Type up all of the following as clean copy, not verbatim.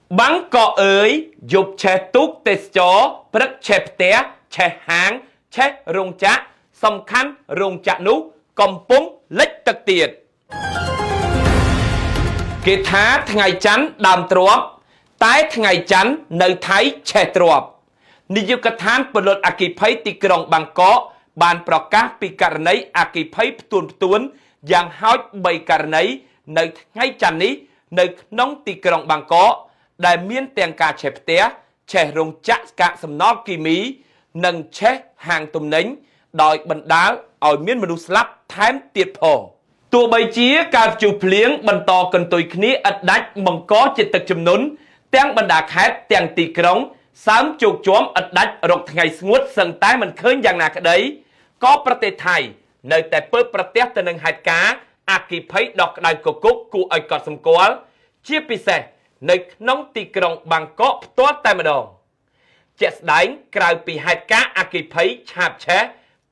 Bắn cọ ơi, dục che túc tê chó, bất che té, che háng, che rung chá, xâm khăn rung chá nú, cầm búng lách tật tiệt. Kế thá ngày chắn đàm trộm, tái ngày chắn nơi thái che trộm. Ní dụ cơ thán bởi luật ạ kỳ phây tì krong bằng có, bànប្រកាសពីករណីអគ្គិភ័យផ្ទួនយ៉ាងហោច3ករណីនៅថ្ងៃច័ន្ទនេះនៅក្នុងទីក្រុងបាងកកដែលមានទាំងការឆេះផ្ទះឆេះរោងចក្រកាកសំណល់គីមីនិងឆេះហាងទំនិញដោយបណ្ដាលឲ្យមានមនុស្សស្លាប់ថែមទៀតផងទោះបីជាការព្យុះភ្លៀងបន្តកន្ទុយគ្នាឥតដាច់បង្កជាទឹកជំនន់ទាំងបណ្ដាខេត្តទាំងទីក្រុងសើមជោគជាំឥតដាច់រកថ្ងៃស្ងួតសឹងតែមិនឃើញយ៉ាងណាក្តីក៏ប្រទេសថៃនៅតែពើប្រទះទៅនឹងហេតុការណ៍អគ្គិភ័យដ៏ក្តៅគគុកគួរឲ្យកត់សម្គាល់ជាពិសេសនៅក្នុងទីក្រុងបាងកកផ្ទាល់តែម្ដងជាក់ស្ដែងក្រៅពីហេតុការណ៍អគ្គិភ័យឆាបឆេះ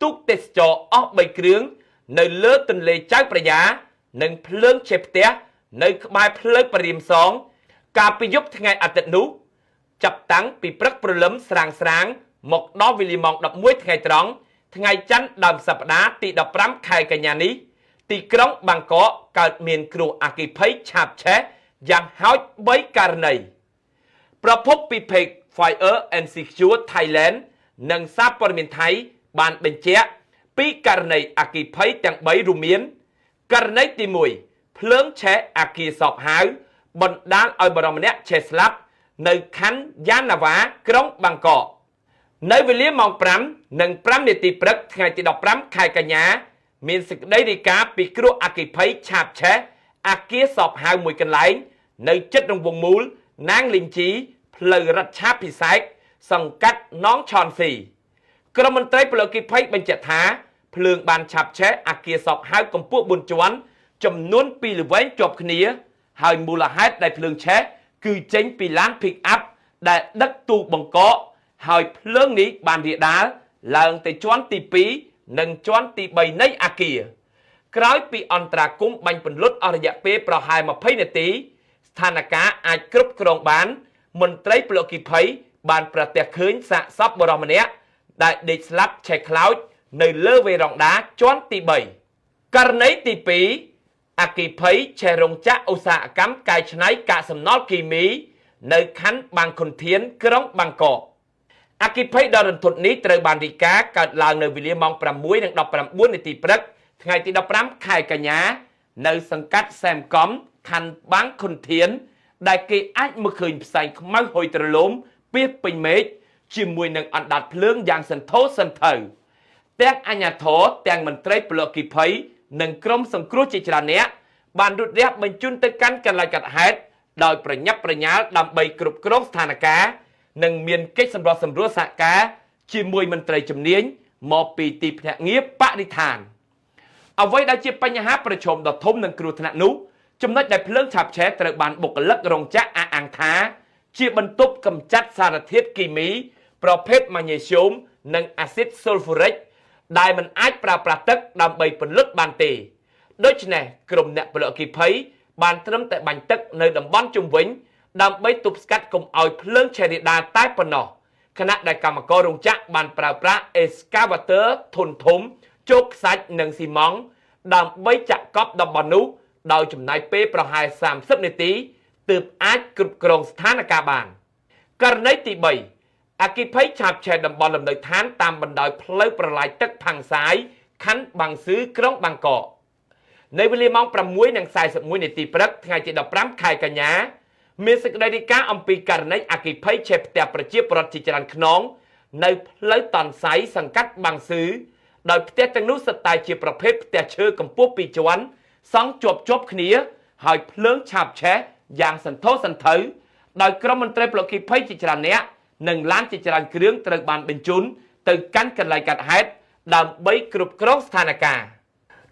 ទូកទេសចរអស់3គ្រឿងនៅលើទន្លេចៅប្រយ៉ានិងភ្លើងឆេះផ្ទះនៅក្បែរផ្លូវព្រាមសងកាលពីយប់ថ្ងៃអាទិត្យនោះចាប់តាំងពីព្រឹកព្រលឹមស្រាងមកដល់វេលាម៉ោង11ថ្ងៃត្រង់ថ្ងៃច័ន្ទដើមសប្តាហ៍ទី15ខែកញ្ញានេះទីក្រុងបាងកកកើតមានគ្រោះអគ្គិភ័យឆាបឆេះយ៉ាងហោច3ករណីប្រភពពី Page Fire and Secure Thailand និងសារព័ត៌មានថៃបានបញ្ជាក់ពីករណីអគ្គិភ័យទាំង3រួមមានករណីទី1ភ្លើងឆេះអគារសពហៅបណ្ដាលឲ្យបរិមម្នាក់ឆេះស្លាប់នៅខណ្ឌយ៉ាណាវ៉ាក្រុងបាងកកនៅវេលាម៉ោង5:05នាទីព្រឹកថ្ងៃទី15ខែកញ្ញាមានសេចក្តីរាយការណ៍ពីគ្រោះអគ្គិភ័យឆាបឆេះអគារសពហៅមួយកន្លែងនៅជិតរង្វង់មូលណាងលីងជីផ្លូវរដ្ឋឆាភិសេកសង្កាត់នងឆនស៊ីក្រមមន្ត្រីពលអគ្គិភ័យបញ្ជាក់ថាភ្លើងបានឆាបឆេះអគារសពហៅកម្ពស់4ជាន់ចំនួន2ល្វែងជាប់គ្នាហើយមូលហេតុដែលភ្លើងឆេះគឺចេញពីឡាន pick up ដែលដឹកទូកបង្កកហើយភ្លើងនេះបានរាលដាលឡើងទៅជាន់ទី2និងជាន់ទី3នៃអគារក្រោយពីអន្តរាគមន៍បាញ់ពន្លត់អស់រយៈពេលប្រហែល20នាទីស្ថានភាពអាចគ្រប់គ្រងបានមន្ត្រីពលអគ្គិភ័យបានប្រទះឃើញសាកសពបរិម្នាក់ដែលដេកស្លាប់ឆេះខ្លោចនៅលើវេរ៉ង់ដាជាន់ទី3ករណីទី2អគ្គិភ័យឆេះរោងចក្រឧស្សាហកម្មកែច្នៃកាកសំណល់គីមីនៅខណ្ឌបាងខុនធានក្រុងបាងកកអគ្គិភ័យដ៏រន្ធត់នេះត្រូវបានរាយការណ៍កើតឡើងនៅវេលាម៉ោង6:19នាទីព្រឹកថ្ងៃទី15ខែកញ្ញានៅសង្កាត់សែមកំខណ្ឌបាងខុនធានដែលគេអាចមើលឃើញផ្សែងខ្មៅហុយត្រឡោមពាសពេញមេឃជាមួយនឹងអណ្ដាតភ្លើងយ៉ាងសន្ធោសន្ធៅទាំងអាជ្ញាធរទាំងមន្ត្រីពលអគ្គិភ័យនិងក្រុមសង្គ្រោះជាច្រើនអ្នកបានរត់រះបញ្ជូនទៅកាន់កន្លែងកាត់ហេតុដោយប្រញាប់ប្រញាល់ដើម្បីគ្រប់គ្រងស្ថានភាពនិងមានកិច្ចសម្របសម្រួលសហការជាមួយមន្ត្រីជំនាញមកពីទីភ្នាក់ងារបរិស្ថានអ្វីដែលជាបញ្ហាប្រឈមដ៏ធំនឹងគ្រោះថ្នាក់នោះចំណុចដែលភ្លើងឆាបឆេះត្រូវបានបុគ្គលិករោងចក្រអះអាងថាជាបន្ទប់កម្ចាត់សារធាតុគីមីប្រភេទម៉ាញ៉េស្យូមនិងអាស៊ីតស៊ុលហ្វូរិកដែលមិនអាចប្រើប្រាស់ទឹកដើម្បីពន្លត់បានទេដូច្នេះក្រុមអ្នកពលអគ្គិភ័យបានត្រឹមតែបាញ់ទឹកនៅតំបន់ជុំវិញដើម្បីទប់ស្កាត់កុំឲ្យភ្លើងឆេះរាលដាលតែប៉ុណ្ណោះខណៈដែលកម្មកររោងចក្របានប្រើប្រាស់ excavator ធុនធំជោគខ្សាច់និងស៊ីម៉ង់ដើម្បីចាក់កប់តំបន់នោះដោយចំណាយពេលប្រហែល30នាទីទើបអាចគ្រប់គ្រងស្ថានភាពបានករណីទី3អគ្គិភ័យឆាបឆេះតំបន់លំនៅឋានតាមបណ្ដោយផ្លូវប្រឡាយទឹកផាំងសាយខណ្ឌបាងស៊ឺក្រុងបាងកកនៅវេលាម៉ោង6:41នាទីព្រឹកថ្ងៃទី15ខែកញ្ញាមានសេចក្តីរាយការណ៍អំពីករណីអគ្គិភ័យឆេះផ្ទះប្រជាពលរដ្ឋជាច្រើនខ្នងនៅផ្លូវតនសៃសង្កាត់បាងស៊ឺដោយផ្ទះទាំងនោះសុទ្ធតែជាប្រភេទផ្ទះឈើកម្ពស់2ជាន់សង់ជាប់គ្នាហើយភ្លើងឆាបឆេះយ៉ាងសន្ធោសន្ធៅដោយក្រុមមន្ត្រីពលអគ្គិភ័យជាច្រើនអ្នកនិងឡានជាច្រើនគ្រឿងត្រូវបានបញ្ជូនទៅកាន់កន្លែងកាត់ហេតុដើម្បីគ្រប់គ្រងស្ថានភាព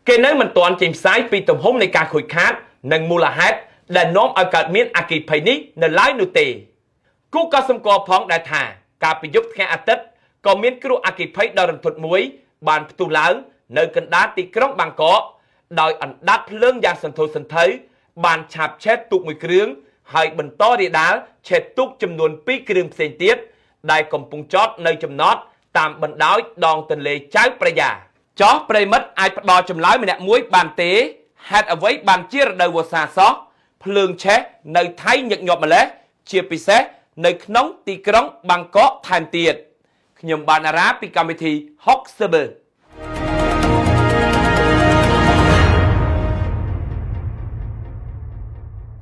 គេនៅមិនទាន់ចេញផ្សាយពីទំហំនៃការខូចខាតនិងមូលហេតុដែលនាំឲ្យកើតមានអគ្គិភ័យនេះនៅឡើយនោះទេគូក៏សម្គាល់ផងដែរថាកាលពីយប់ថ្ងៃអាទិត្យក៏មានគ្រោះអគ្គិភ័យដ៏រន្ធត់មួយបានផ្ទុះឡើងនៅកណ្ដាលទីក្រុងបាងកកដោយអណ្ដាតភ្លើងយ៉ាងសន្ធោសន្ធៅបានឆាបឆេះទូកមួយគ្រឿង ហើយបន្តរាលដាលឆេះទុកចំនួន2គ្រឿងផ្សេងទៀតដែលកំពុងចតនៅចំណតតាមបណ្ដោយដងទន្លេចៅប្រយ៉ាចោះប្រិមិត្តអាចផ្ដល់ចម្លើយម្នាក់មួយបានទេហេតុអ្វីបានជារដូវវស្សាសោះភ្លើងឆេះនៅថៃញឹកញាប់ម្លេះជាពិសេសនៅក្នុងទីក្រុងបាងកកថែមទៀតខ្ញុំបានអារ៉ាពីកម្មវិធី Hot Server